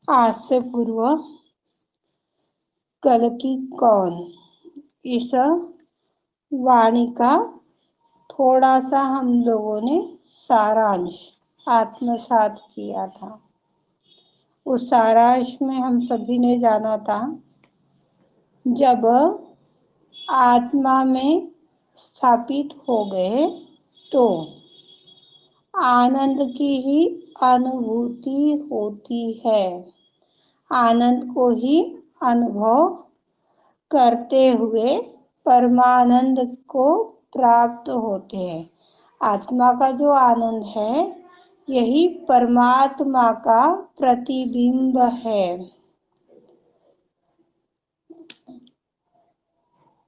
आज से पूर्व कल की कौन, इस वाणी का थोड़ा सा हम लोगों ने सारांश आत्मसात किया था। उस सारांश में हम सभी ने जाना था, जब आत्मा में स्थापित हो गए तो आनंद की ही अनुभूति होती है। आनंद को ही अनुभव करते हुए परमानंद को प्राप्त होते हैं। आत्मा का जो आनंद है, यही परमात्मा का प्रतिबिंब है।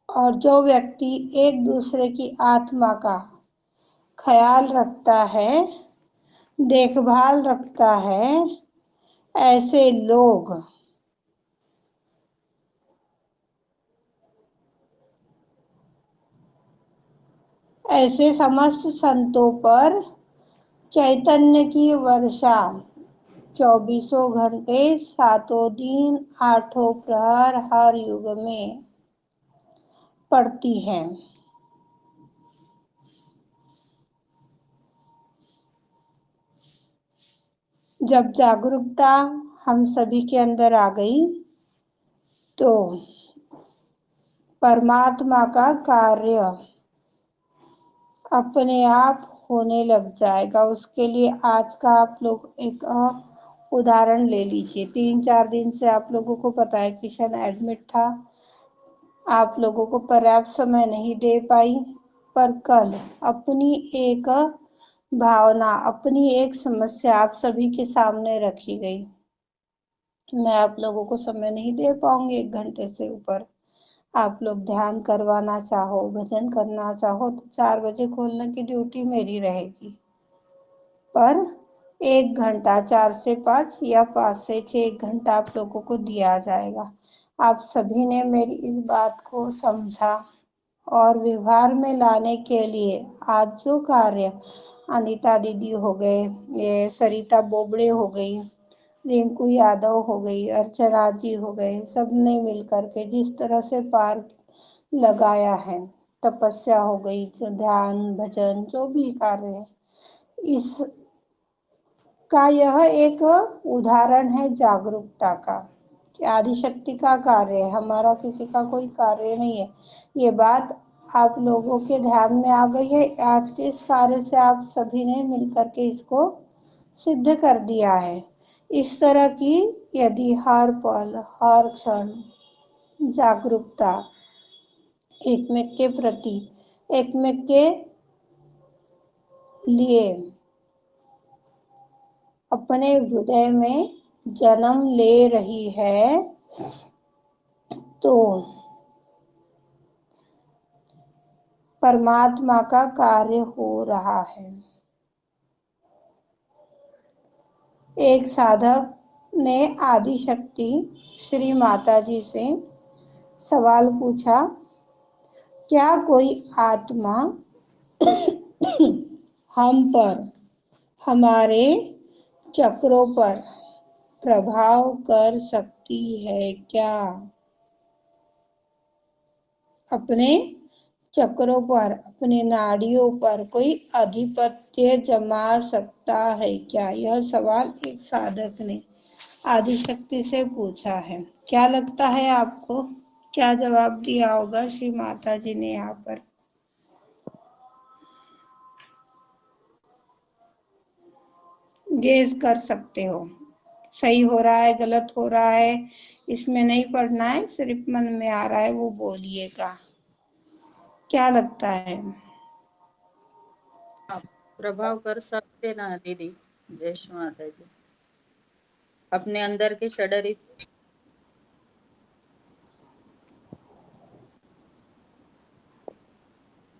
और जो व्यक्ति एक दूसरे की आत्मा का ख्याल रखता है, देखभाल रखता है, ऐसे लोग ऐसे समस्त संतों पर चैतन्य की वर्षा 24 घंटे 7 दिन 8 प्रहर हर युग में पड़ती है। जब जागरूकता हम सभी के अंदर आ गई तो परमात्मा का कार्य अपने आप होने लग जाएगा। उसके लिए आज का आप लोग एक उदाहरण ले लीजिए। 3-4 दिन से आप लोगों को पता है किशन एडमिट था, आप लोगों को पर्याप्त समय नहीं दे पाई, पर कल अपनी एक भावना, अपनी एक समस्या आप सभी के सामने रखी गई। मैं आप लोगों को समय नहीं दे पाऊंगी 1 घंटे से ऊपर। आप लोग ध्यान करवाना चाहो, भजन करना चाहो तो 4 बजे खोलने की ड्यूटी मेरी रहेगी, पर 1 घंटा 4 से 5 या 5 से 6 1 घंटा आप लोगों को दिया जाएगा। आप सभी ने मेरी इस बात को समझा और व्यवहार में लाने के लिए आज जो कार्य अनीता दीदी हो गए, ये सरिता बोबड़े हो गई, रिंकू यादव हो गई, अर्चना जी हो गए, सबने मिलकर के जिस तरह से पार लगाया है, तपस्या हो गई, जो ध्यान भजन जो भी कार्य है, इसका यह एक उदाहरण है जागरूकता का। आदिशक्ति का कार्य है, हमारा किसी का कोई कार्य नहीं है। ये बात आप लोगों के ध्यान में आ गई है। आज के इस कार्य से आप सभी ने मिलकर के इसको सिद्ध कर दिया है। इस तरह की यदि हर पल हर क्षण जागरूकता एकमेक के प्रति, एकमेक के लिए अपने हृदय में जन्म ले रही है, तो परमात्मा का कार्य हो रहा है। एक साधक ने आदिशक्ति श्री माता जी से सवाल पूछा, क्या कोई आत्मा हम पर, हमारे चक्रों पर प्रभाव कर सकती है क्या? अपने चक्रों पर, अपने नाड़ियों पर कोई आधिपत्य जमा सकता है क्या? यह सवाल एक साधक ने आदिशक्ति से पूछा है। क्या लगता है आपको, क्या जवाब दिया होगा श्री माता जी ने यहाँ पर? गेस कर सकते हो। सही हो रहा है, गलत हो रहा है, इसमें नहीं पढ़ना है, सिर्फ मन में आ रहा है वो बोलिएगा। क्या लगता है? प्रभाव कर सकते ना दीदी, जय श्री माता जी। अपने अंदर के षडरित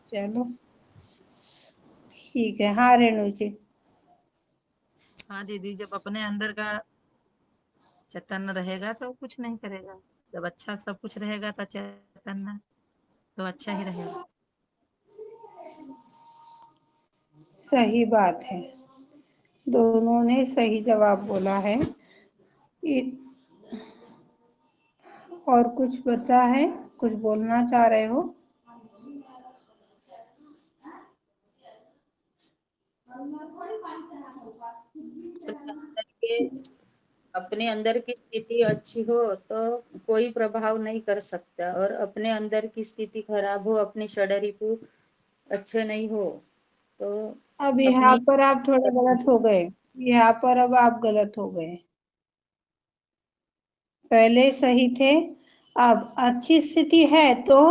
चलो ठीक है। हाँ रेणु जी। हाँ दीदी, जब अपने अंदर का चैतन्य रहेगा तो कुछ नहीं करेगा। जब अच्छा सब कुछ रहेगा तो चैतन्य तो अच्छा ही रहेगा। सही बात है, दोनों ने सही जवाब बोला है। इ- और कुछ बचा है? कुछ बोलना चाह रहे हो? अपने अंदर के अपने अंदर की स्थिति अच्छी हो तो कोई प्रभाव नहीं कर सकता, और अपने अंदर की स्थिति खराब हो, अपनी षड्रिपु अच्छे नहीं हो तो अब यहाँ अपनी पर आप थोड़ा गलत हो गए। यहाँ पर अब आप गलत हो गए। पहले सही थे, अब अच्छी स्थिति है तो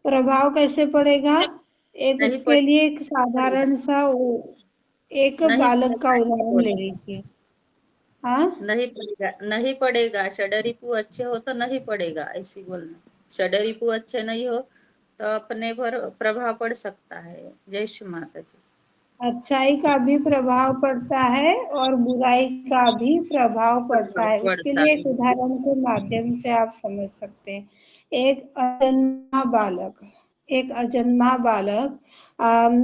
प्रभाव कैसे पड़ेगा? एक नहीं उसके लिए एक पड़ेगा, साधारण सा एक नहीं बालक का पड़ेगा ऐसे उदाहरण ले बोलो। लीजिए। हाँ, नहीं पड़ेगा, नहीं पड़ेगा, षड्रिपु अच्छे हो तो नहीं पड़ेगा ऐसी बोलना। षड्रिपु अच्छे नहीं हो तो अपने पर प्रभाव पड़ सकता है। जय श्री माता जी। अच्छाई का भी प्रभाव पड़ता है और बुराई का भी प्रभाव पड़ता प्रभाव है। उसके पड़ता लिए एक है। उदाहरण के माध्यम से आप समझ सकते हैं। एक अजन्मा बालक एक अजन्मा बालक अम,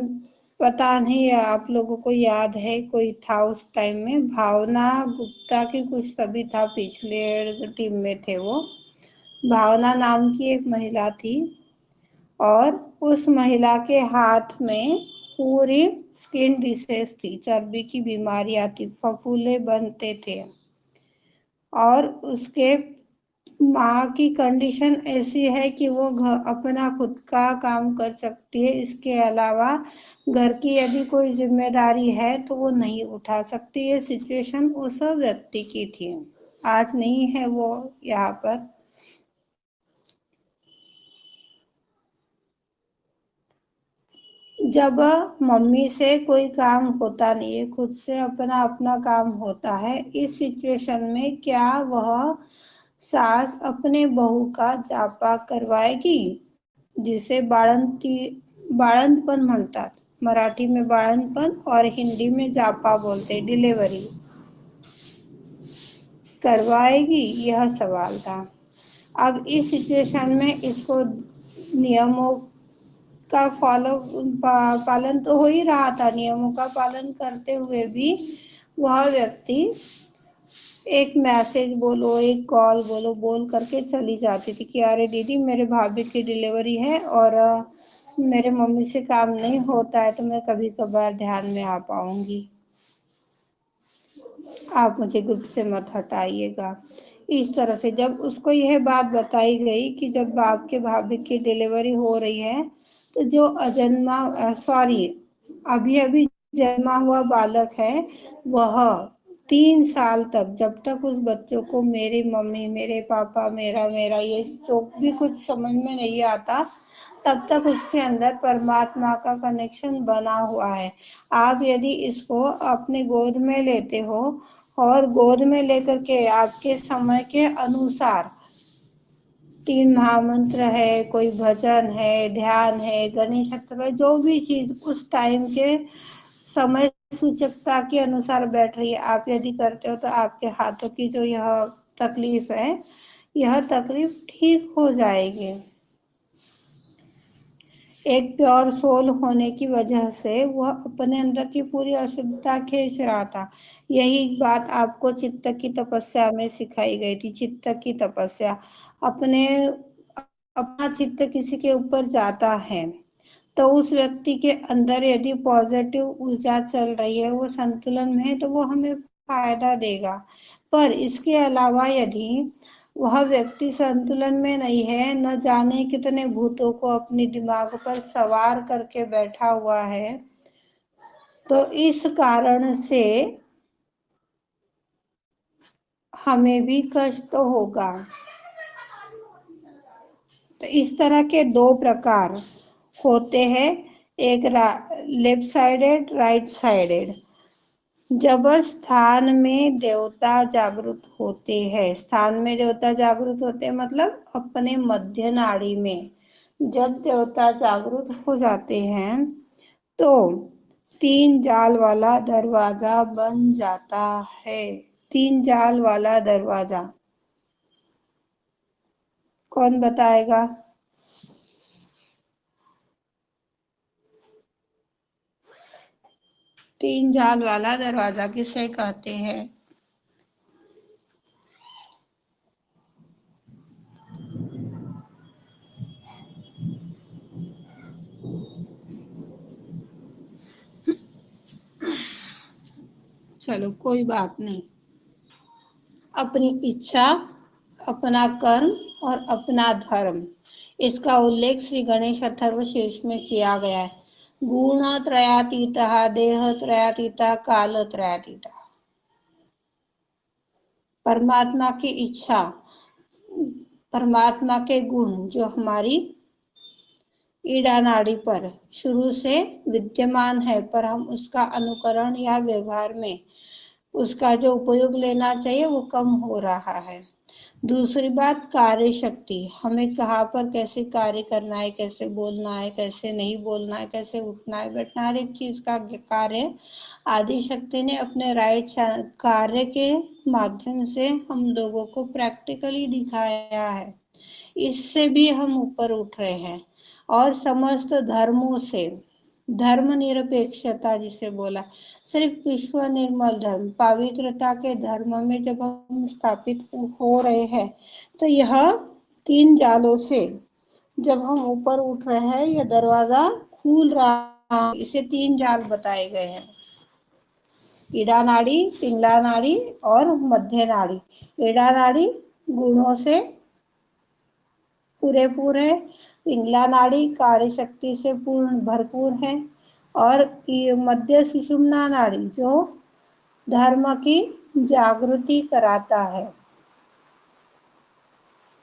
पता नहीं आप लोगों को याद है, कोई था उस टाइम में, भावना गुप्ता की कुछ तभी था, पिछले टीम में थे वो। भावना नाम की एक महिला थी और उस महिला के हाथ में पूरी स्किन डिसीज थी, चर्बी की बीमारियां थी, फफूले बनते थे और उसके माँ की कंडीशन ऐसी है कि वो अपना खुद का काम कर सकती है, इसके अलावा घर की यदि कोई जिम्मेदारी है तो वो नहीं उठा सकती। ये सिचुएशन उस व्यक्ति की थी। आज नहीं है वो यहाँ पर। जब मम्मी से कोई काम होता नहीं है, खुद से अपना अपना काम होता है, इस सिचुएशन में क्या वह सास अपने बहू का जापा करवाएगी, जिसे बाळंतपण म्हणतात। मराठी में बाळंतपण और हिंदी में जापा बोलते, डिलीवरी करवाएगी, यह सवाल था। अब इस सिचुएशन में इसको नियमों का पालन तो हो ही रहा था, नियमों का पालन करते हुए भी वह व्यक्ति एक मैसेज बोलो, एक कॉल बोलो, बोल करके चली जाती थी कि अरे दीदी मेरे भाभी की डिलीवरी है और मेरे मम्मी से काम नहीं होता है तो मैं कभी कभार ध्यान में आ पाऊंगी, आप मुझे ग्रुप से मत हटाइएगा। इस तरह से जब उसको यह बात बताई गई कि जब आपके भाभी की डिलीवरी हो रही है तो जो सॉरी, अभी अभी जन्मा हुआ बालक है, वह 3 साल तक, जब तक उस बच्चों को मेरी मम्मी, मेरे पापा, मेरा मेरा ये जो भी कुछ समझ में नहीं आता, तब तक उसके अंदर परमात्मा का कनेक्शन बना हुआ है। आप यदि इसको अपने गोद में लेते हो और गोद में लेकर के आपके समय के अनुसार 3 महामंत्र है, कोई भजन है, ध्यान है, गणेश शतरंज, जो भी चीज उस टाइम के समय सूचकता के अनुसार बैठ रही है, आप यदि करते हो तो आपके हाथों की जो यह तकलीफ है, यह तकलीफ ठीक हो जाएगी। एक प्योर सोल होने की वजह से वह अपने अंदर की पूरी अशुद्धता खींच रहा था। यही बात आपको चित्त की तपस्या में सिखाई गई थी। चित्त की तपस्या, अपने अपना चित्त किसी के ऊपर जाता है तो उस व्यक्ति के अंदर यदि पॉजिटिव ऊर्जा चल रही है, वो संतुलन में है, तो वो हमें फायदा देगा। पर इसके अलावा यदि वह व्यक्ति संतुलन में नहीं है, न जाने कितने भूतों को अपने दिमाग पर सवार करके बैठा हुआ है, तो इस कारण से हमें भी कष्ट होगा। तो इस तरह के 2 प्रकार होते हैं, एक लेफ्ट साइडेड, राइट साइडेड। जब स्थान में देवता जागृत होते हैं, स्थान में देवता जागृत होते हैं मतलब अपने मध्य नाड़ी में जब देवता जागृत हो जाते हैं तो 3 जाल वाला दरवाजा बन जाता है। 3 जाल वाला दरवाजा कौन बताएगा? 3 जाल वाला दरवाजा किसे कहते हैं? चलो कोई बात नहीं। अपनी इच्छा, अपना कर्म और अपना धर्म, इसका उल्लेख श्री गणेश अथर्वशीर्ष में किया गया है। गुणत्रयातीतः देहत्रयातीतः कालत्रयातीतः। परमात्मा की इच्छा, परमात्मा के गुण जो हमारी ईड़ा नाड़ी पर शुरू से विद्यमान है, पर हम उसका अनुकरण या व्यवहार में उसका जो उपयोग लेना चाहिए वो कम हो रहा है। दूसरी बात, कार्य शक्ति, हमें कहाँ पर कैसे कार्य करना है, कैसे बोलना है, कैसे नहीं बोलना है, कैसे उठना है बैठना, हर एक चीज का कार्य आदि शक्ति ने अपने राइट कार्य के माध्यम से हम लोगों को प्रैक्टिकली दिखाया है। इससे भी हम ऊपर उठ रहे हैं। और समस्त धर्मों से धर्मनिरपेक्षता जिसे बोला, सिर्फ विश्व निर्मल धर्म, पवित्रता के धर्म में जब हम स्थापित हो रहे हैं, तो यह तीन जालों से जब हम ऊपर उठ रहे हैं, यह दरवाजा खुल रहा है। इसे तीन जाल बताए गए हैं, ईड़ा नाड़ी, पिंगला नाड़ी और मध्य नाड़ी। ईड़ा नाड़ी गुणों से पूरे है, पिंगला नाड़ी कार्य शक्ति से पूर्ण भरपूर है, और मध्य सुषुम्ना नाड़ी जो धर्म की जागृति कराता है।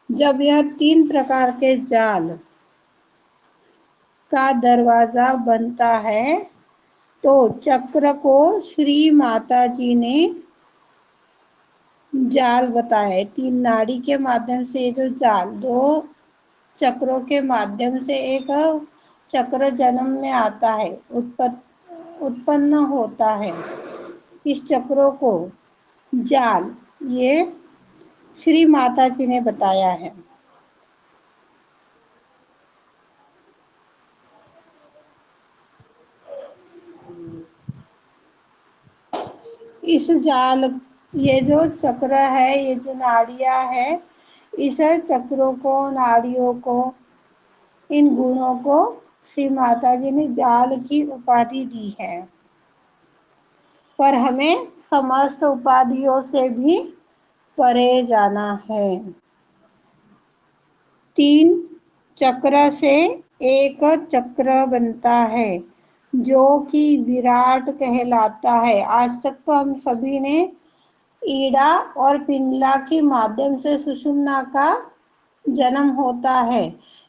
जब यह तीन प्रकार के जाल का दरवाजा बनता है, तो चक्र को श्री माता जी ने जाल बताया है। तीन नाड़ी के माध्यम से ये जो जाल, दो चक्रों के माध्यम से एक चक्र जन्म में आता है, उत्पन्न होता है। इस चक्रों को जाल ये श्री माता जी ने बताया है। इस जाल, ये जो चक्र है, ये जो नाड़ियां है, इस चक्रों को, नाड़ियों को, इन गुणों को श्री माता जी ने जाल की उपाधि दी है। पर हमें समस्त उपाधियों से भी परे जाना है। तीन चक्र से एक चक्र बनता है जो कि विराट कहलाता है। आज तक तो हम सभी ने ईड़ा और पिंगला के माध्यम से सुषुम्ना का जन्म होता है,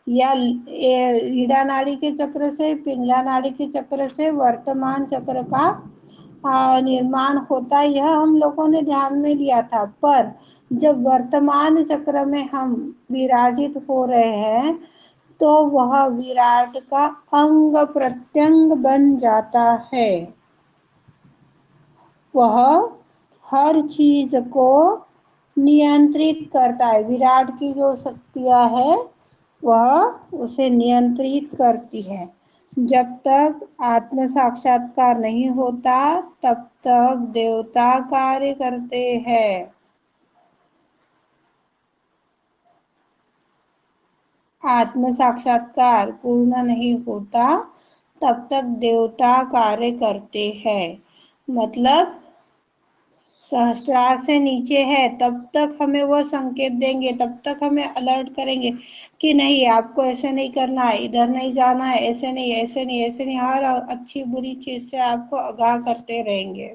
या ईड़ा नाड़ी के चक्र से, पिंगला नाड़ी के चक्र से वर्तमान चक्र का निर्माण होता है, यह हम लोगों ने ध्यान में लिया था। पर जब वर्तमान चक्र में हम विराजित हो रहे हैं, तो वह विराट का अंग प्रत्यंग बन जाता है। वह हर चीज को नियंत्रित करता है। विराट की जो शक्तियां है वह उसे नियंत्रित करती है। जब तक आत्म साक्षात्कार नहीं होता, तब तक देवता कार्य करते हैं। आत्म साक्षात्कार पूर्ण नहीं होता, तब तक देवता कार्य करते हैं। मतलब सहस्त्रार से नीचे है तब तक हमें वो संकेत देंगे, तब तक हमें अलर्ट करेंगे कि नहीं, आपको ऐसे नहीं करना है, इधर नहीं जाना है, ऐसे नहीं, ऐसे नहीं, ऐसे नहीं, हर अच्छी बुरी चीज से आपको आगाह करते रहेंगे।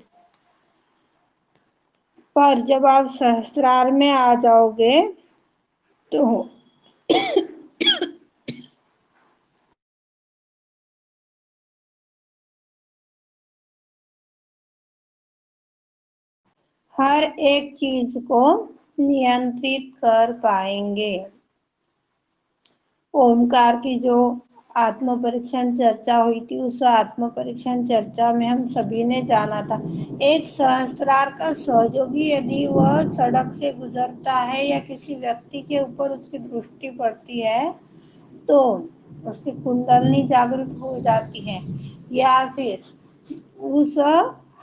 पर जब आप सहस्त्रार में आ जाओगे, तो हर एक चीज को नियंत्रित कर पाएंगे। ओमकार की जो आत्म परीक्षण चर्चा हुई थी, उस आत्म परीक्षण चर्चा में हम सभी ने जाना था, एक सहस्त्रार का सहयोगी यदि वह सड़क से गुजरता है या किसी व्यक्ति के ऊपर उसकी दृष्टि पड़ती है, तो उसकी कुंडलनी जागृत हो जाती है, या फिर उस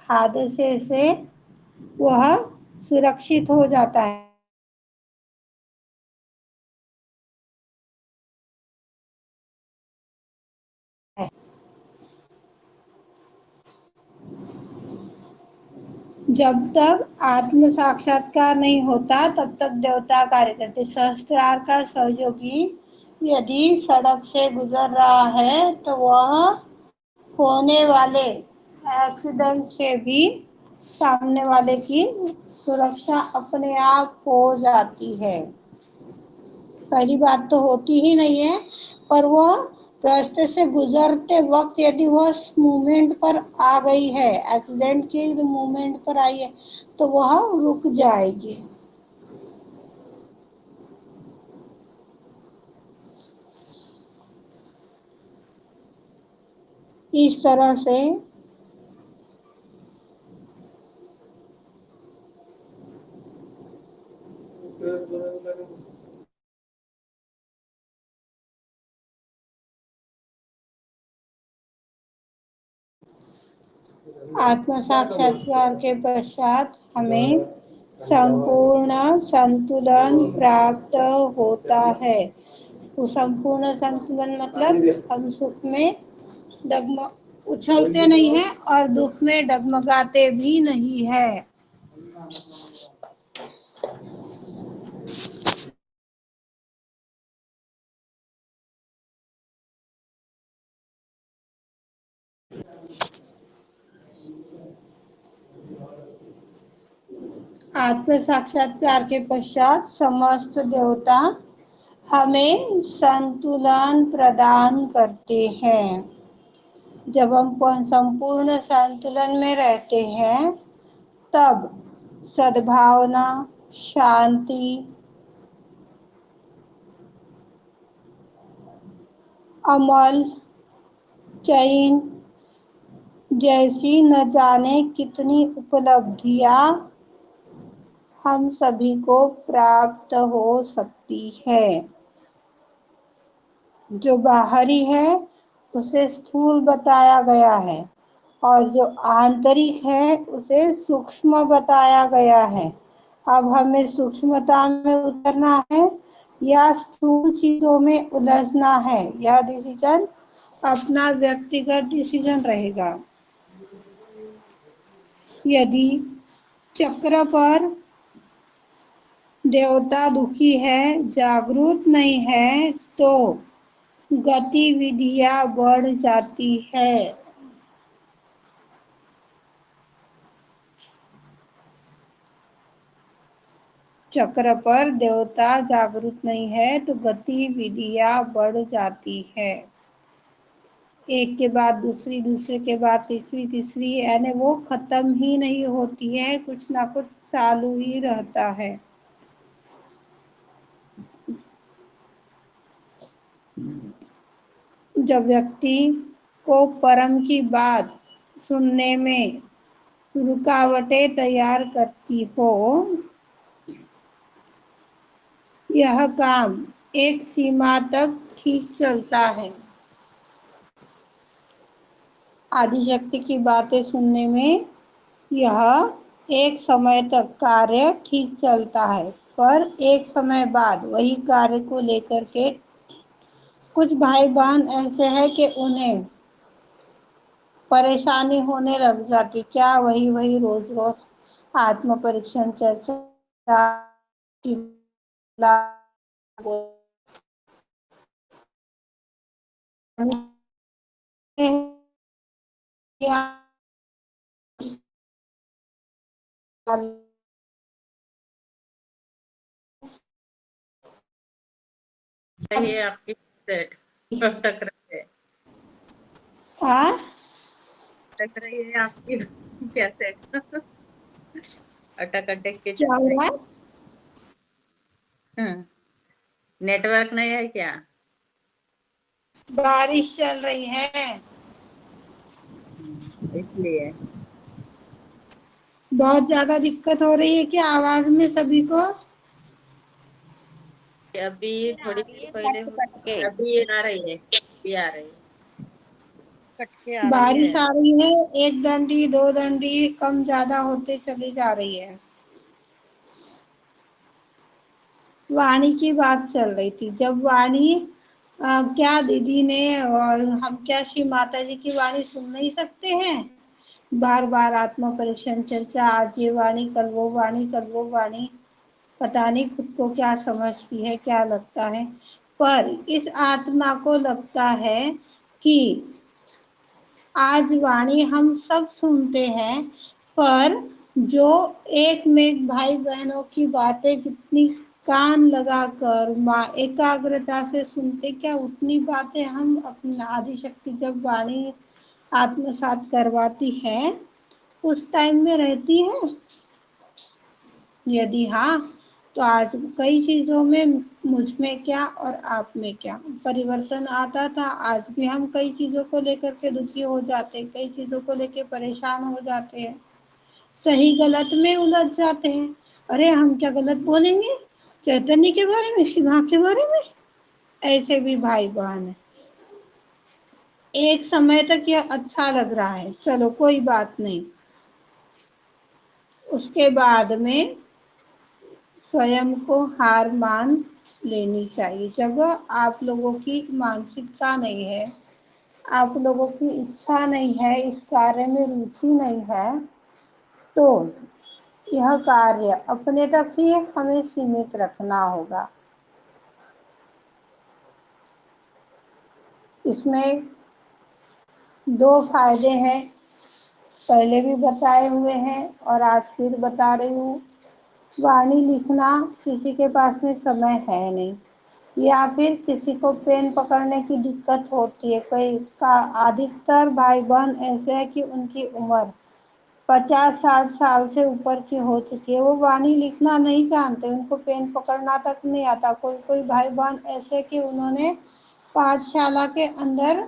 हादसे से वह सुरक्षित हो जाता है। जब तक आत्म साक्षात्कार नहीं होता तब तक देवता कार्य करते। सहस्त्रार का सहयोगी यदि सड़क से गुजर रहा है तो वह होने वाले एक्सीडेंट से भी सामने वाले की सुरक्षा अपने आप हो जाती है। पहली बात तो होती ही नहीं है, पर वह रास्ते से गुजरते वक्त यदि वह मूवमेंट पर आ गई है, एक्सीडेंट की मूवमेंट पर आई है, तो वह रुक जाएगी। इस तरह से आत्म साक्षात्कार के पश्चात हमें संपूर्ण संतुलन प्राप्त होता है। तो संपूर्ण संतुलन मतलब हम सुख में उछलते नहीं है और दुख में डगमगाते भी नहीं है। आत्म साक्षात्कार के पश्चात समस्त देवता हमें संतुलन प्रदान करते हैं। जब हम संपूर्ण संतुलन में रहते हैं तब सद्भावना, शांति, अमल, चैन जैसी न जाने कितनी उपलब्धियां हम सभी को प्राप्त हो सकती है। जो बाहरी है उसे स्थूल बताया गया है और जो आंतरिक है उसे सूक्ष्म बताया गया है। अब हमें सूक्ष्मता में उतरना है या स्थूल चीजों में उलझना है, यह डिसीजन अपना व्यक्तिगत डिसीजन रहेगा। यदि चक्र पर देवता दुखी है, जागरूक नहीं है, तो गतिविधियां बढ़ जाती है। चक्र पर देवता जागरूक नहीं है तो गतिविधियां बढ़ जाती है। एक के बाद दूसरी, दूसरे के बाद तीसरी, तीसरी, यानी वो खत्म ही नहीं होती है, कुछ ना कुछ चालू ही रहता है। जब व्यक्ति को परम की बात सुनने में रुकावटें तैयार करती हो, यह काम एक सीमा तक ठीक चलता है। आदिशक्ति की बातें सुनने में यह एक समय तक कार्य ठीक चलता है, पर एक समय बाद वही कार्य को लेकर के कुछ भाई बहन ऐसे हैं कि उन्हें परेशानी होने लग जाती। क्या वही वही रोज रोज आत्म परीक्षण चर्चा रही है आपकी सेट अटक रही है, हाँ, अटक रही है आपकी क्या सेट अटक अटक के क्या चल हो रही रहा है? है। नेटवर्क नहीं है क्या? बारिश चल रही है इसलिए बहुत ज्यादा दिक्कत हो रही है क्या आवाज में सभी को? अभी थोड़ी देर पहले कट के अभी आ रही है, अभी आ रही है। कट के आ रही बारिश है। आ रही है, एक डंडी दो डंडी कम ज्यादा होते चली जा रही है। वाणी की बात चल रही थी। जब वाणी क्या दीदी ने और हम क्या श्री माता जी की वाणी सुन नहीं सकते हैं? बार बार आत्म परीक्षण चर्चा, आज ये वाणी कल वो वाणी कल वो वाणी, पता नहीं खुद को क्या समझती है, क्या लगता है। पर इस आत्मा को लगता है कि आज वाणी हम सब सुनते हैं, पर जो एक में भाई बहनों की बातें जितनी कान लगाकर एकाग्रता से सुनते, क्या उतनी बातें हम अपनी आदि शक्ति जब वाणी आत्मसात करवाती है उस टाइम में रहती है? यदि हाँ, तो आज कई चीजों में मुझ में क्या और आप में क्या परिवर्तन आता था। आज भी हम कई चीजों को लेकर के दुखी हो जाते हैं, कई चीजों को लेकर परेशान हो जाते हैं, सही गलत में उलझ जाते हैं। अरे हम क्या गलत बोलेंगे चैतन्य के बारे में, शिवा के बारे में? ऐसे भी भाई बहन है। एक समय तक यह अच्छा लग रहा है, चलो कोई बात नहीं, उसके बाद में स्वयं को हार मान लेनी चाहिए। जब आप लोगों की मानसिकता नहीं है, आप लोगों की इच्छा नहीं है, इस कार्य में रुचि नहीं है, तो यह कार्य अपने तक ही हमें सीमित रखना होगा। इसमें दो फायदे हैं, पहले भी बताए हुए हैं और आज फिर बता रही हूँ। वाणी लिखना किसी के पास में समय है नहीं, या फिर किसी को पेन पकड़ने की दिक्कत होती है। कोई का अधिकतर भाई बहन ऐसे हैं कि उनकी उम्र 50-60 साल से ऊपर की हो चुकी है, वो वाणी लिखना नहीं जानते, उनको पेन पकड़ना तक नहीं आता। कोई कोई भाई बहन ऐसे कि उन्होंने पाठशाला के अंदर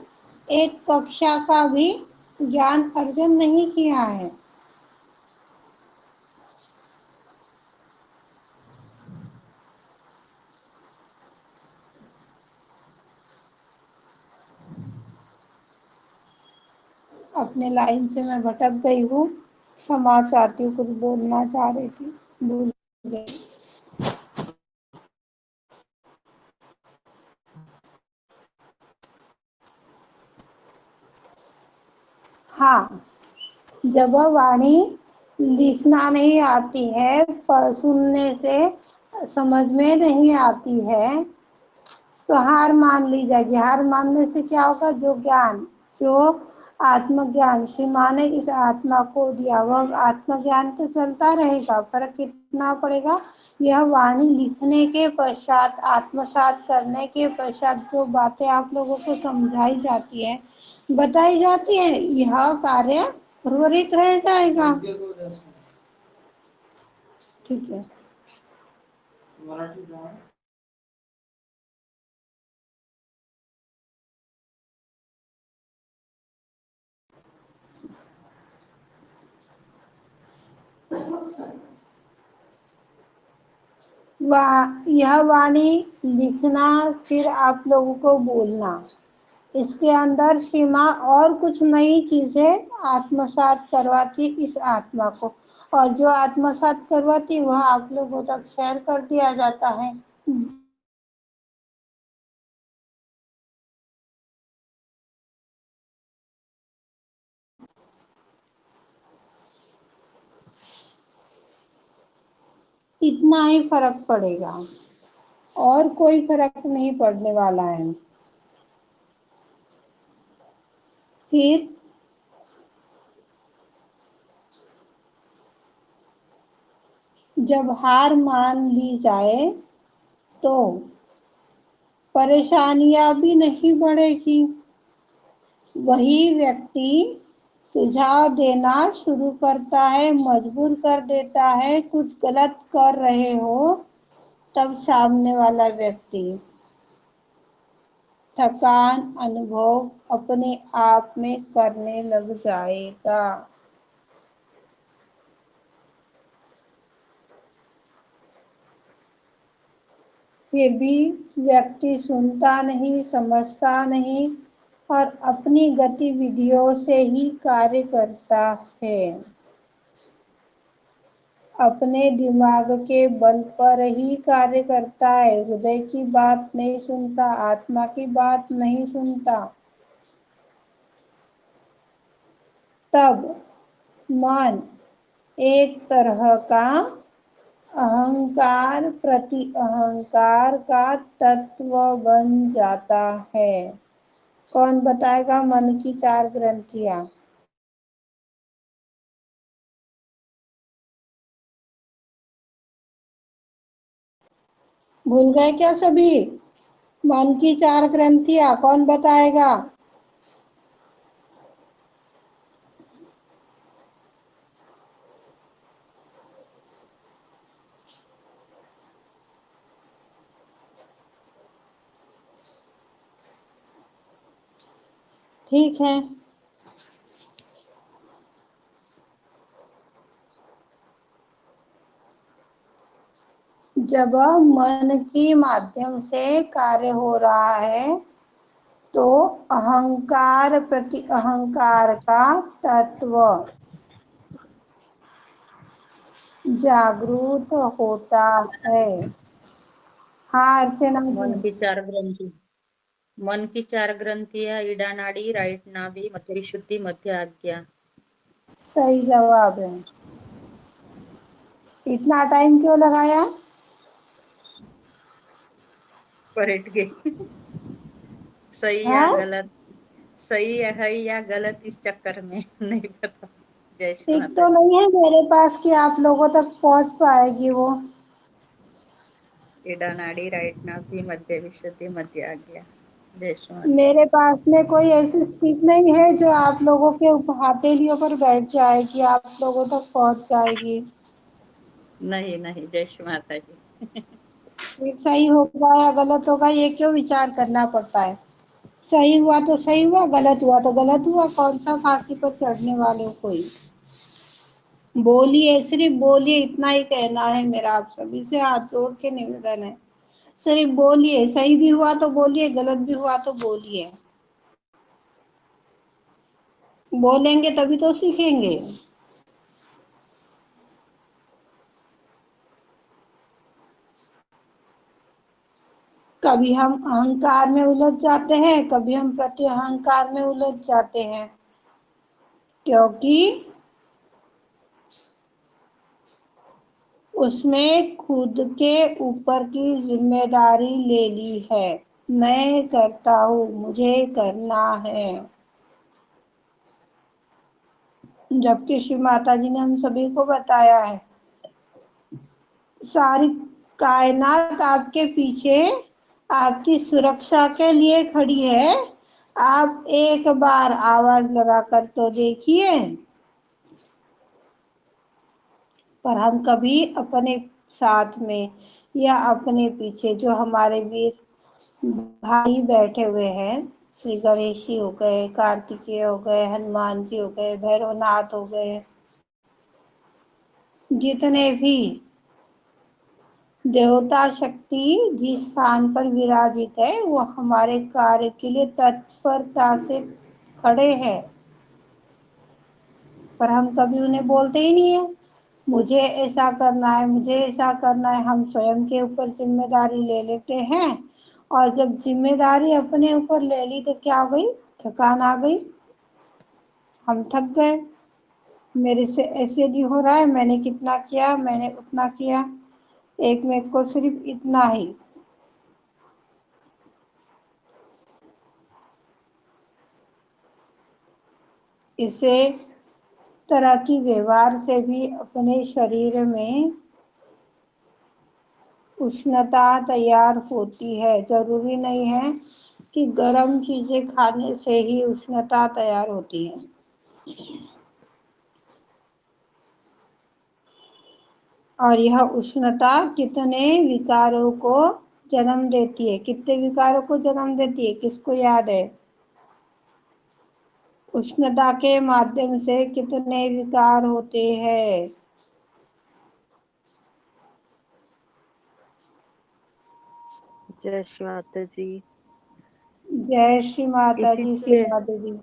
एक कक्षा का भी ज्ञान अर्जन नहीं किया है। अपने लाइन से मैं भटक गई हूँ, क्षमा चाहती हूँ, कुछ बोलना चाह रही थी, भूल गई। हाँ, जब वाणी लिखना नहीं आती है, पर सुनने से समझ में नहीं आती है, तो हार मान ली जाएगी। हार मानने से क्या होगा, जो ज्ञान, जो आत्मज्ञान श्री माँ ने इस आत्मा को दिया, वह आत्मज्ञान तो चलता रहेगा। फर्क कितना पड़ेगा, यह वाणी लिखने के पश्चात, आत्मसात करने के पश्चात जो बातें आप लोगों को समझाई जाती है, बताई जाती है, यह कार्य उर्वरित रह जाएगा। ठीक है। यह वाणी लिखना, फिर आप लोगों को बोलना, इसके अंदर सीमा और कुछ नई चीजें आत्मसात करवाती इस आत्मा को, और जो आत्मसात करवाती वह आप लोगों तक शेयर कर दिया जाता है। इतना ही फर्क पड़ेगा, और कोई फर्क नहीं पड़ने वाला है। फिर जब हार मान ली जाए तो परेशानियां भी नहीं बढ़ेगी। वही व्यक्ति सुझाव देना शुरू करता है, मजबूर कर देता है, कुछ गलत कर रहे हो, तब सामने वाला व्यक्ति थकान अनुभव अपने आप में करने लग जाएगा। फिर भी व्यक्ति सुनता नहीं, समझता नहीं, और अपनी गतिविधियों से ही कार्य करता है, अपने दिमाग के बल पर ही कार्य करता है, हृदय की बात नहीं सुनता, आत्मा की बात नहीं सुनता। तब मन एक तरह का अहंकार प्रति अहंकार का तत्व बन जाता है। कौन बताएगा मन की 4 ग्रंथियां? भूल गए क्या सभी? मन की 4 ग्रंथियां कौन बताएगा? ठीक है, जब मन के माध्यम से कार्य हो रहा है तो अहंकार प्रति अहंकार का तत्व जागृत होता है। हाँ अर्चना जी। मन की 4 ग्रंथि मन की 4 ग्रंथियां इड़ा नाड़ी, राइट नाभि, मध्य विशुद्धि, मध्य आज्ञा। सही जवाब है। इतना टाइम क्यों लगाया? पलट गई। सही या हाँ, गलत, सही है या गलत, इस चक्कर में नहीं पता। जय श्री टिक माता तो जी। नहीं है मेरे पास कि आप लोगों तक पहुंच पाएगी वो। इड़ा नाड़ी, राइट नाभि, मध्य विशुद्धि, मध्य आज्ञा। जय श्री माता मेरे जी। पास में कोई ऐसी स्टिक नहीं है जो आप लोगों के हथेलियों पर बैठ जाएगी, आप लोगों तक पहुंच जाएगी। नहीं नहीं, जय श्री माता जी। फिर सही होगा या गलत होगा ये क्यों विचार करना पड़ता है? सही हुआ तो सही हुआ, गलत हुआ तो गलत हुआ। कौन सा फांसी पर चढ़ने वाले हो कोई? बोलिए, सिर्फ बोलिए, इतना ही कहना है मेरा आप सभी से हाथ जोड़ के निवेदन है। सिर्फ बोलिए, सही भी हुआ तो बोलिए, गलत भी हुआ तो बोलिए। बोलेंगे तभी तो सीखेंगे। कभी हम अहंकार में उलझ जाते हैं, कभी हम प्रति अहंकार में उलझ जाते हैं, क्योंकि उसमें खुद के ऊपर की जिम्मेदारी ले ली है। मैं करता हूँ, मुझे करना है। जबकि श्री माता जी ने हम सभी को बताया है, सारी कायनात आपके पीछे आपकी सुरक्षा के लिए खड़ी है। आप एक बार आवाज लगाकर तो देखिए। पर हम कभी अपने साथ में या अपने पीछे जो हमारे वीर भाई बैठे हुए हैं, श्री गणेश जी हो गए, कार्तिकेय हो गए, हनुमान जी हो गए, भैरवनाथ हो गए, जितने भी देवता शक्ति जिस स्थान पर विराजित है वो हमारे कार्य के लिए तत्परता से खड़े हैं। पर हम कभी उन्हें बोलते ही नहीं है, मुझे ऐसा करना है, मुझे ऐसा करना है। हम स्वयं के ऊपर जिम्मेदारी ले लेते हैं, और जब जिम्मेदारी अपने ऊपर ले ली तो क्या हो गई? थकान आ गई, हम थक गए। मेरे से ऐसे नहीं हो रहा है, मैंने कितना किया, मैंने उतना किया, एक मेरे को सिर्फ इतना ही। इसे तरह की व्यवहार से भी अपने शरीर में उष्णता तैयार होती है। जरूरी नहीं है कि गर्म चीजें खाने से ही उष्णता तैयार होती है। और यह उष्णता कितने विकारों को जन्म देती है? कितने विकारों को जन्म देती है, किसको याद है? उष्णता के माध्यम से कितने विकार होते हैं? जय श्री माता जी। जय श्री माता इसी जी, से सीमा देवी।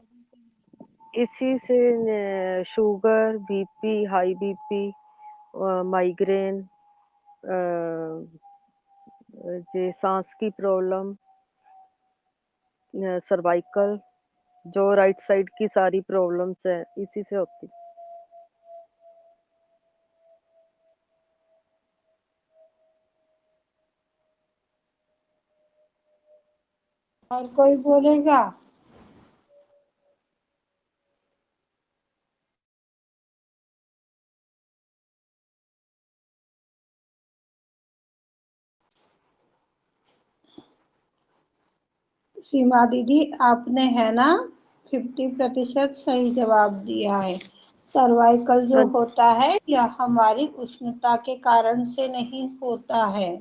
इसी से sugar, BP, high BP, migraine, जे सांस की प्रॉब्लम, सर्वाइकल, जो राइट साइड की सारी प्रॉब्लम्स है इसी से होती। और कोई बोलेगा? सीमा दीदी, आपने है ना 50% सही जवाब दिया है। सर्वाइकल जो हाँ होता है यह हमारी उष्णता के कारण से नहीं होता है।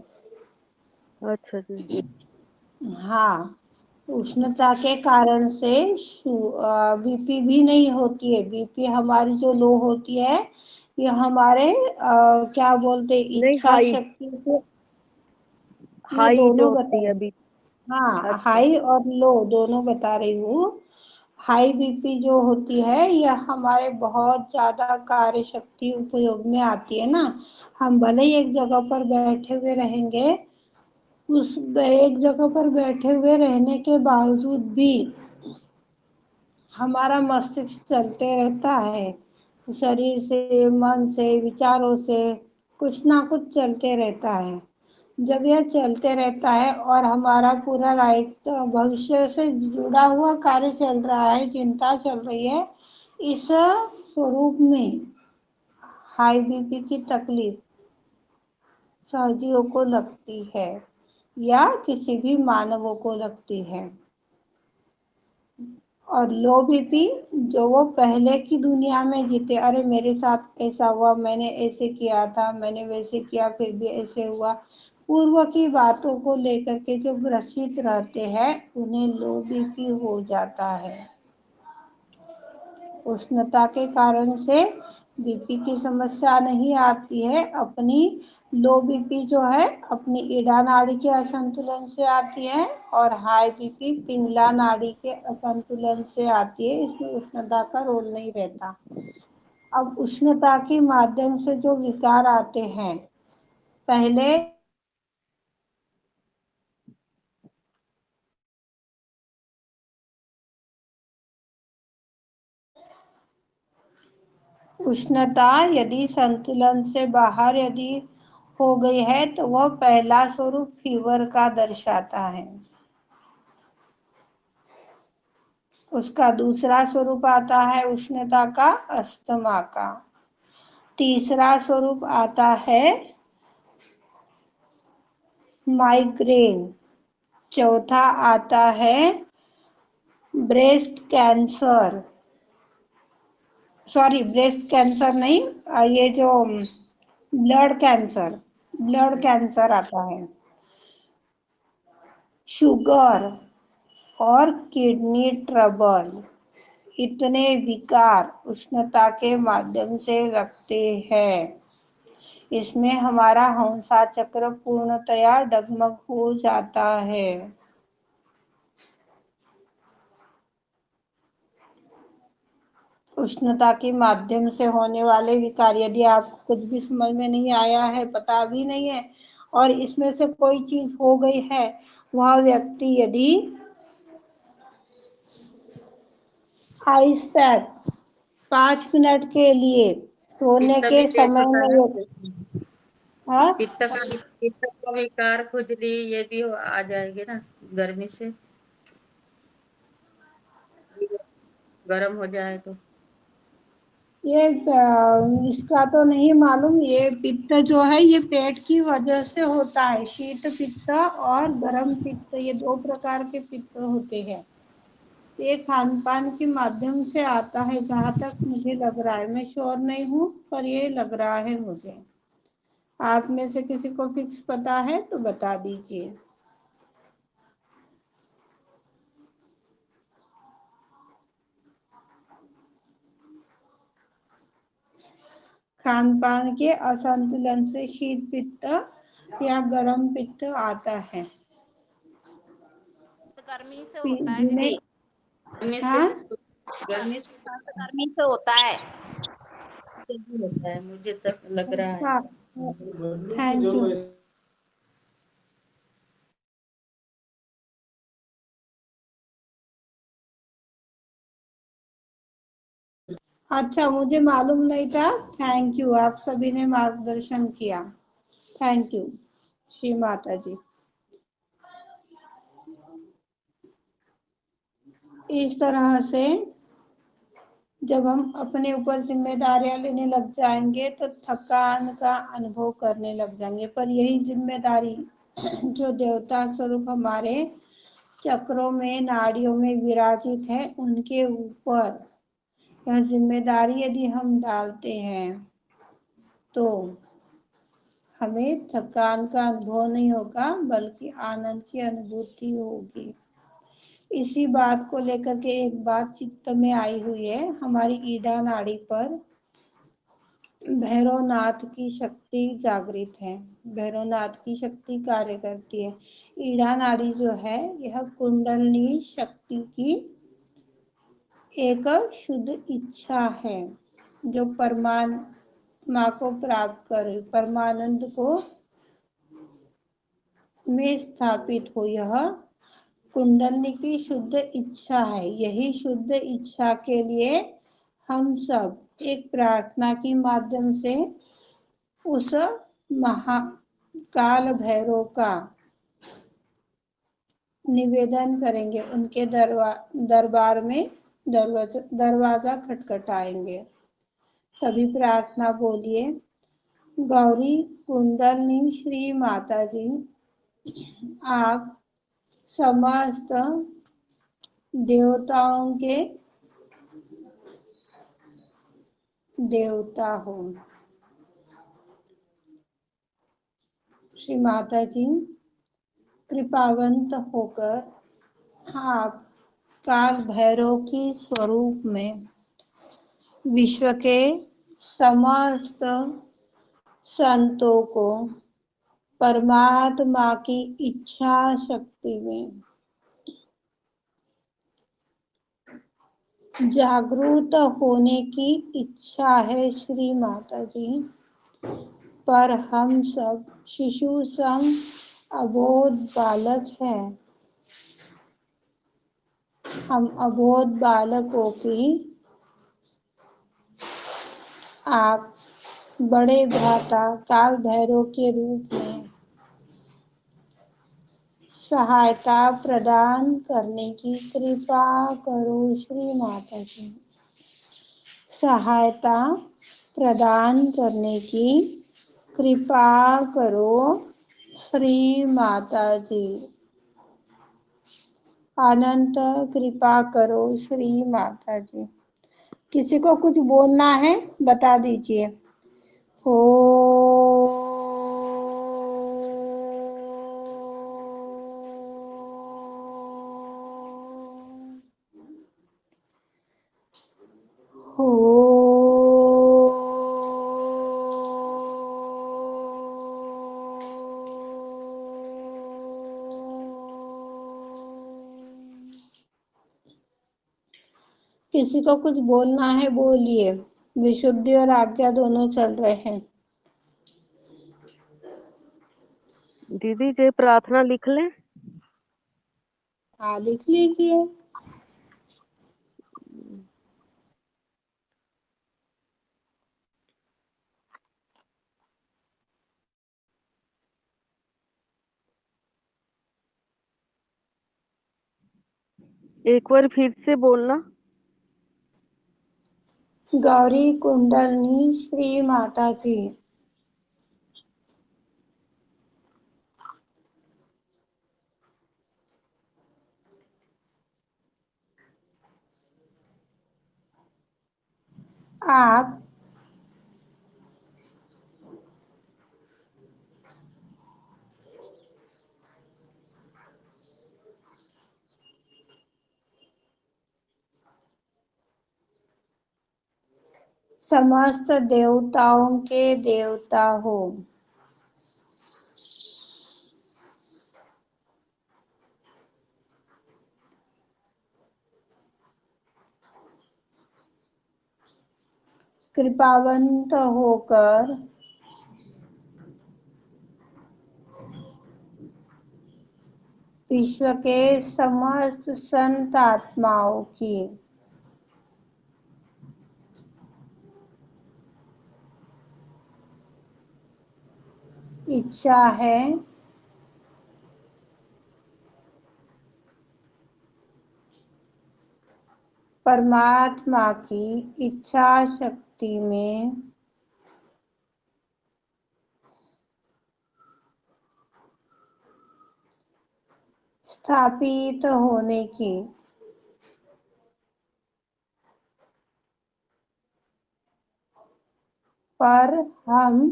अच्छा जी। हाँ, उष्णता के कारण से बीपी भी नहीं होती है। बीपी हमारी जो लो होती है, ये हमारे क्या बोलते, नहीं, इच्छा हाई शक्ति से, मैं हाई जो दोनों बता होती है रही अभी। हूँ। हाँ, अच्छा। हाई और लो दोनों बता रही हूँ। हाई बीपी जो होती है यह हमारे बहुत ज्यादा कार्य शक्ति उपयोग में आती है ना। हम भले ही एक जगह पर बैठे हुए रहेंगे, उस एक जगह पर बैठे हुए रहने के बावजूद भी हमारा मस्तिष्क चलते रहता है। शरीर से, मन से, विचारों से कुछ ना कुछ चलते रहता है। जब यह चलते रहता है और हमारा पूरा राइट भविष्य से जुड़ा हुआ कार्य चल रहा है, चिंता चल रही है, इस स्वरूप में हाई बीपी की तकलीफ सर्दियों को लगती है या किसी भी मानवों को लगती है। और लो बीपी, जो वो पहले की दुनिया में जीते, अरे मेरे साथ ऐसा हुआ, मैंने ऐसे किया था, मैंने वैसे किया, फिर भी ऐसे हुआ, पूर्व की बातों को लेकर के जो ग्रसित रहते हैं, उन्हें लो बीपी हो जाता है। उष्णता के कारण से बीपी की समस्या नहीं आती है। अपनी लो बीपी जो है अपनी ईड़ा नाड़ी के असंतुलन से आती है, और हाई बीपी पिंगला नाड़ी के असंतुलन से आती है। इसमें उष्णता का रोल नहीं रहता। अब उष्णता के माध्यम से जो विकार आते हैं, पहले उष्णता यदि संतुलन से बाहर यदि हो गई है तो वह पहला स्वरूप फीवर का दर्शाता है। उसका दूसरा स्वरूप आता है उष्णता का अस्थमा का। तीसरा स्वरूप आता है माइग्रेन। चौथा आता है breast cancer, sorry breast cancer नहीं, ये जो ब्लड कैंसर आता है। शुगर और किडनी ट्रबल, इतने विकार उष्णता के माध्यम से लगते हैं। इसमें हमारा हंसा चक्र पूर्णतया डगमग हो जाता है। उष्णता के माध्यम से होने वाले विकार, यदि आपको कुछ भी समझ में नहीं आया है, पता भी नहीं है, और इसमें से कोई चीज हो गई है, वह व्यक्ति यदि आइस पैक 5 मिनट के लिए सोने पित्त भी के तेज समय होता है में, ना। हाँ, पित्त का विकार, खुजली, ये भी आ जाएगी ना गर्मी से, गर्म हो जाए तो। ये इसका तो नहीं मालूम। ये पित्त जो है ये पेट की वजह से होता है। शीत पित्त और गर्म पित्त, ये दो प्रकार के पित्त होते हैं। ये खान पान के माध्यम से आता है, जहां तक मुझे लग रहा है। मैं श्योर नहीं हूँ, पर ये लग रहा है मुझे। आप में से किसी को फिक्स पता है तो बता दीजिए। खान पान के असंतुलन से शीत पित्त या गर्म पित्त आता है। गर्मी से होता है जिन्हें, दीदी। गर्मी से, हाँ, गर्मी से गर्मी से होता है। भी होता है, मुझे तक लग रहा है। अच्छा, थैंक यू। अच्छा, मुझे मालूम नहीं था। थैंक यू, आप सभी ने मार्गदर्शन किया। Thank you. श्री माता जी। इस तरह से जब हम अपने ऊपर जिम्मेदारियां लेने लग जाएंगे तो थकान का अनुभव करने लग जाएंगे, पर यही जिम्मेदारी जो देवता स्वरूप हमारे चक्रों में, नाड़ियों में विराजित है, उनके ऊपर यह जिम्मेदारी यदि हम डालते हैं तो हमें थकान का अनुभव नहीं होगा, बल्कि आनंद की अनुभूति होगी। इसी बात को लेकर के एक बात चित्त में आई हुई है। हमारी ईड़ा नाड़ी पर भैरवनाथ की शक्ति जागृत है, भैरवनाथ की शक्ति कार्य करती है। ईड़ा नाड़ी जो है यह कुंडलिनी शक्ति की एक शुद्ध इच्छा है, जो परमात्मा को प्राप्त करे, परमानंद को में स्थापित हो। यह कुंडलिनी की शुद्ध इच्छा है। यही शुद्ध इच्छा के लिए हम सब एक प्रार्थना के माध्यम से उस महाकाल भैरव का निवेदन करेंगे, उनके दरबार में दरवाजा खटखटाएंगे। सभी प्रार्थना बोलिए। गौरी कुंडलिनी श्री माता जी, आप समस्त देवताओं के देवता हो। श्री माता जी, कृपावंत होकर आप काल भैरव की स्वरूप में विश्व के समस्त संतों को परमात्मा की इच्छा शक्ति में जागरूक होने की इच्छा है श्री माता जी, पर हम सब शिशु सम अबोध बालक हैं। हम अबोध बालकों की आप बड़े भ्राता काल भैरव के रूप में सहायता प्रदान करने की कृपा करो श्री माता जी। सहायता प्रदान करने की कृपा करो श्री माता जी। अनंत कृपा करो श्री माता जी। किसी को कुछ बोलना है बता दीजिए। हो हो किसी को कुछ बोलना है बोलिए। विशुद्धि और आज्ञा दोनों चल रहे हैं। दीदी जय प्रार्थना लिख लें। हाँ, लिख लीजिए। एक बार फिर से बोलना। गौरी कुंडलिनी श्री माता जी, आप समस्त देवताओं के देवता हो। कृपावंत होकर विश्व के समस्त संत आत्माओं की इच्छा है परमात्मा की इच्छा शक्ति में स्थापित होने की पर हम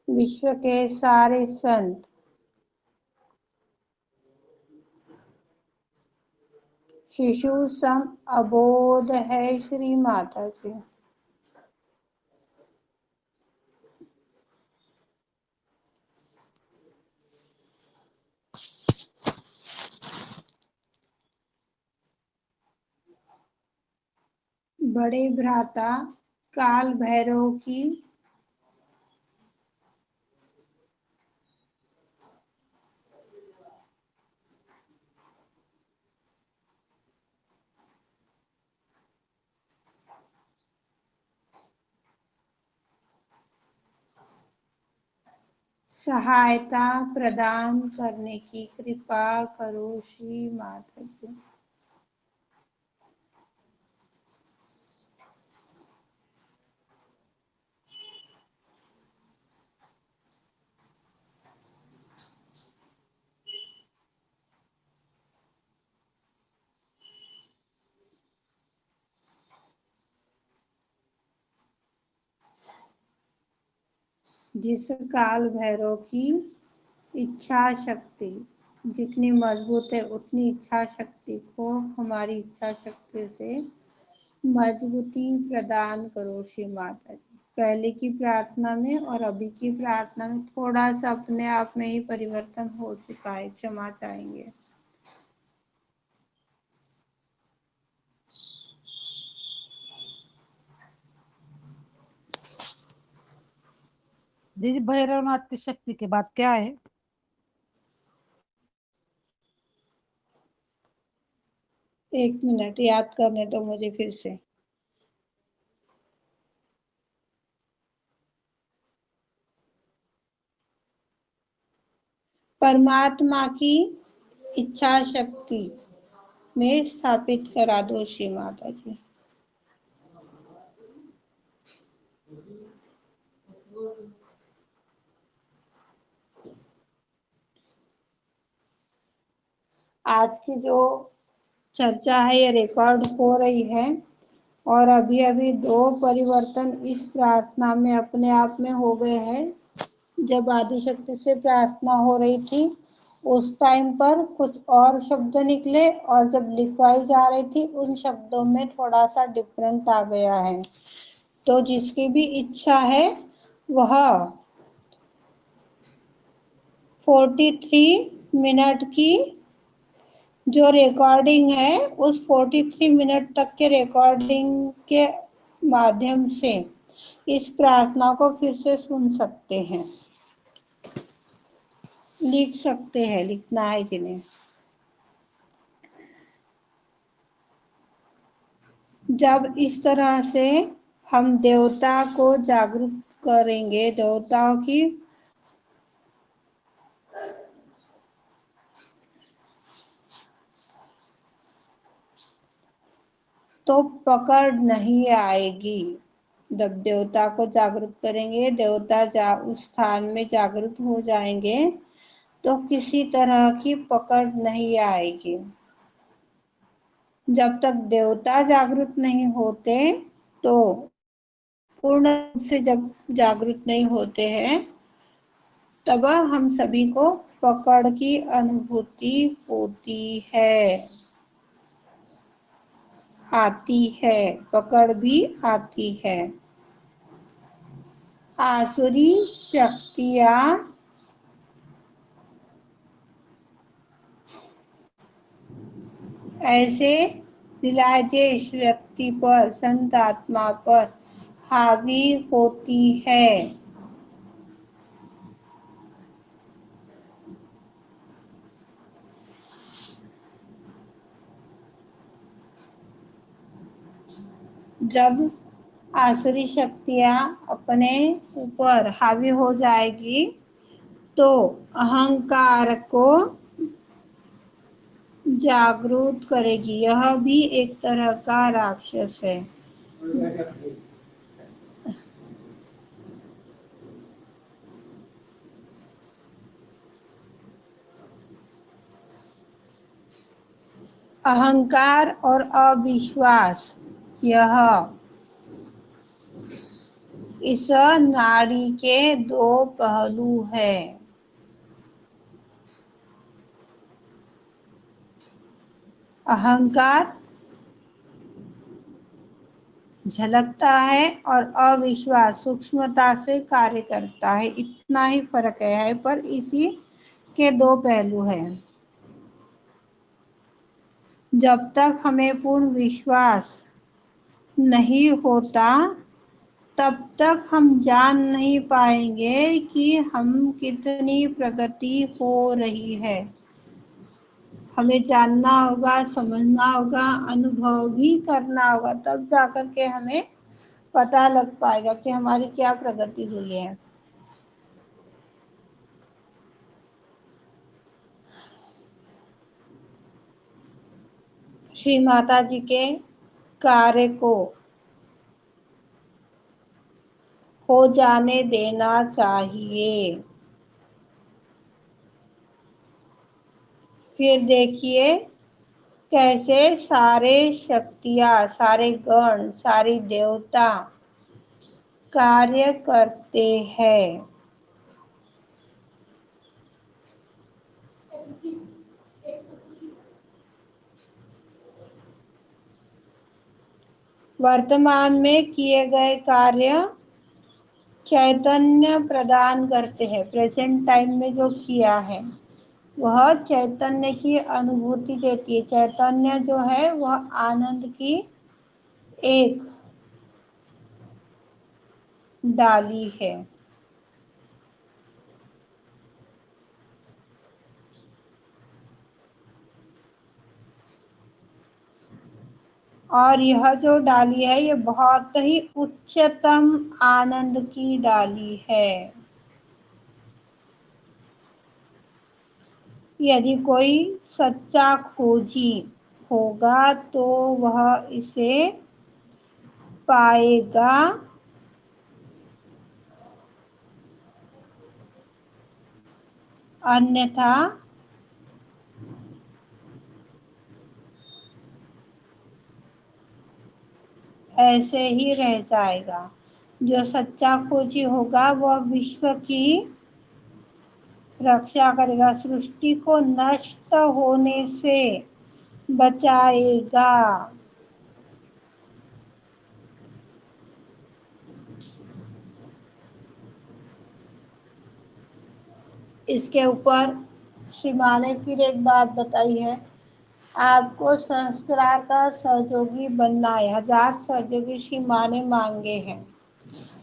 विश्व के सारे संत शिशु सम अबोध है। श्री माता जी। बड़े भ्राता काल भैरव की सहायता प्रदान करने की कृपा करो। श्री माता जी। जिस काल भैरव की इच्छा शक्ति जितनी मजबूत है उतनी इच्छा शक्ति को हमारी इच्छा शक्ति से मजबूती प्रदान करो। श्री माता जी। पहले की प्रार्थना में और अभी की प्रार्थना में थोड़ा सा अपने आप में ही परिवर्तन हो चुका है। क्षमा चाहेंगे। दीदी भैरवनाथ की शक्ति के बाद क्या है? एक मिनट याद करने दो मुझे फिर से। परमात्मा की इच्छा शक्ति में स्थापित करा दो। श्री माता जी। आज की जो चर्चा है ये रिकॉर्ड हो रही है और अभी अभी 2 परिवर्तन इस प्रार्थना में अपने आप में हो गए हैं। जब आदिशक्ति से प्रार्थना हो रही थी उस टाइम पर कुछ और शब्द निकले और जब लिखवाई जा रही थी उन शब्दों में थोड़ा सा डिफरेंट आ गया है। तो जिसकी भी इच्छा है वह 43 मिनट की जो रिकॉर्डिंग है उस 43 मिनट तक के रिकॉर्डिंग के माध्यम से इस प्रार्थना को फिर से सुन सकते हैं। लिख सकते हैं, लिखना है जिन्हें। जब इस तरह से हम देवता को जागरूक करेंगे, देवताओं की तो पकड़ नहीं आएगी। जब देवता को जागरूक करेंगे, देवता उस स्थान में जागरूक हो जाएंगे तो किसी तरह की पकड़ नहीं आएगी। जब तक देवता जागरूक नहीं होते तो पूर्ण रूप से जब जागरूक नहीं होते हैं तब हम सभी को पकड़ की अनुभूति होती है, आती है, पकड़ भी आती है। आसुरी शक्तियां ऐसे रिलाइजेश व्यक्ति पर, संत आत्मा पर हावी होती है जब आसुरी शक्तियां अपने ऊपर हावी हो जाएगी तो अहंकार को जागरूक करेगी। यह भी एक तरह का राक्षस है। अहंकार और अविश्वास, यह इस नाड़ी के दो पहलू हैं। अहंकार झलकता है और अविश्वास सूक्ष्मता से कार्य करता है। इतना ही फर्क है, पर इसी के दो पहलू हैं। जब तक हमें पूर्ण विश्वास नहीं होता, तब तक हम जान नहीं पाएंगे कि हम कितनी प्रगति हो रही है। हमें जानना होगा, समझना होगा, अनुभव भी करना होगा, तब जाकर के हमें पता लग पाएगा कि हमारी क्या प्रगति हुई है। श्री माता जी के कार्य को हो जाने देना चाहिए। फिर देखिए कैसे सारे शक्तियाँ, सारे गण, सारी देवता कार्य करते हैं। वर्तमान में किए गए कार्य चैतन्य प्रदान करते हैं। प्रेजेंट टाइम में जो किया है वह चैतन्य की अनुभूति देती है। चैतन्य जो है वह आनंद की एक डाली है। और यह जो डाली है ये बहुत ही उच्चतम आनंद की डाली है। यदि कोई सच्चा खोजी होगा तो वह इसे पाएगा। अन्यथा ऐसे ही रह जाएगा। जो सच्चा खोजी होगा वह विश्व की रक्षा करेगा, सृष्टि को नष्ट होने से बचाएगा। इसके ऊपर श्री माँ ने फिर एक बात बताई है, आपको संस्कार का सहयोगी बनना है। 1000 सहयोगी श्री माँ ने मांगे हैं।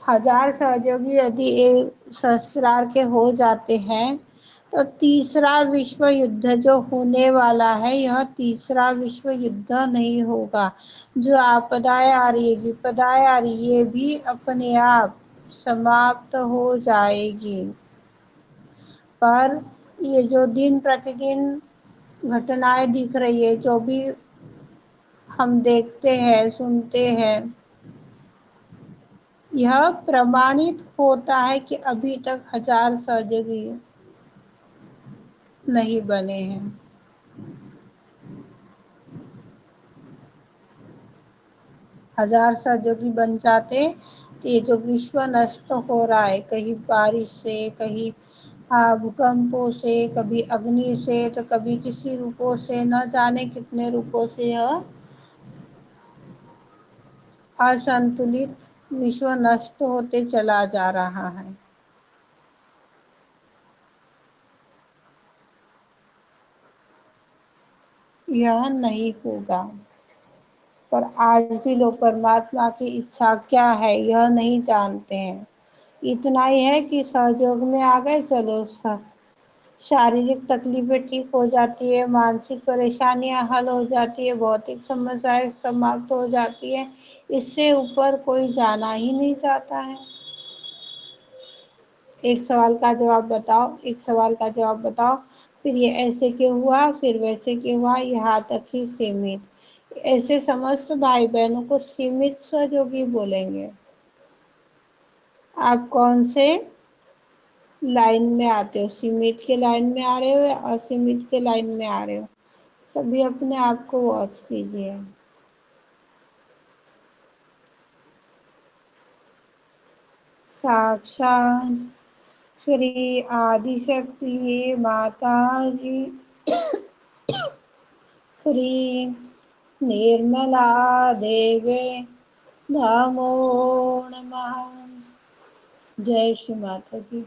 1000 सहयोगी यदि एक संस्कार के हो जाते हैं तो तीसरा विश्व युद्ध जो होने वाला है, यह तीसरा विश्व युद्ध नहीं होगा। जो आपदाएं आ रही है, विपदाएं आ रही है, ये भी अपने आप समाप्त हो जाएगी। पर ये जो दिन प्रतिदिन घटनाएं दिख रही है, जो भी हम देखते हैं, सुनते हैं, यह प्रमाणित होता है कि अभी तक 1000 सहयोगी नहीं बने हैं। 1000 सहयोगी बन जाते तो ये जो विश्व नष्ट हो रहा है, कहीं बारिश से, कहीं भूकंपों से, कभी अग्नि से, तो कभी किसी रूपों से, न जाने कितने रूपों से यह असंतुलित विश्व नष्ट होते चला जा रहा है। यह नहीं होगा। पर आज भी लोग परमात्मा की इच्छा क्या है यह नहीं जानते हैं। इतना ही है कि सहयोग में आ गए, चलो शारीरिक तकलीफें ठीक हो जाती है, मानसिक परेशानियां हल हो जाती है, भौतिक समस्याएं समाप्त हो जाती है। इससे ऊपर कोई जाना ही नहीं चाहता है। एक सवाल का जवाब बताओ, एक सवाल का जवाब बताओ, फिर ये ऐसे क्यों हुआ, फिर वैसे क्यों हुआ, यहाँ तक ही सीमित। ऐसे समस्त भाई बहनों को सीमित सहयोगी बोलेंगे। आप कौन से लाइन में आते हो, सीमित के लाइन में आ रहे हो या असीमित के लाइन में आ रहे हो? सभी अपने आप को वॉच कीजिए। साक्षात श्री आदिशक्ति माता जी, श्री निर्मला देवे नमो नमः। जय श्री माता जी।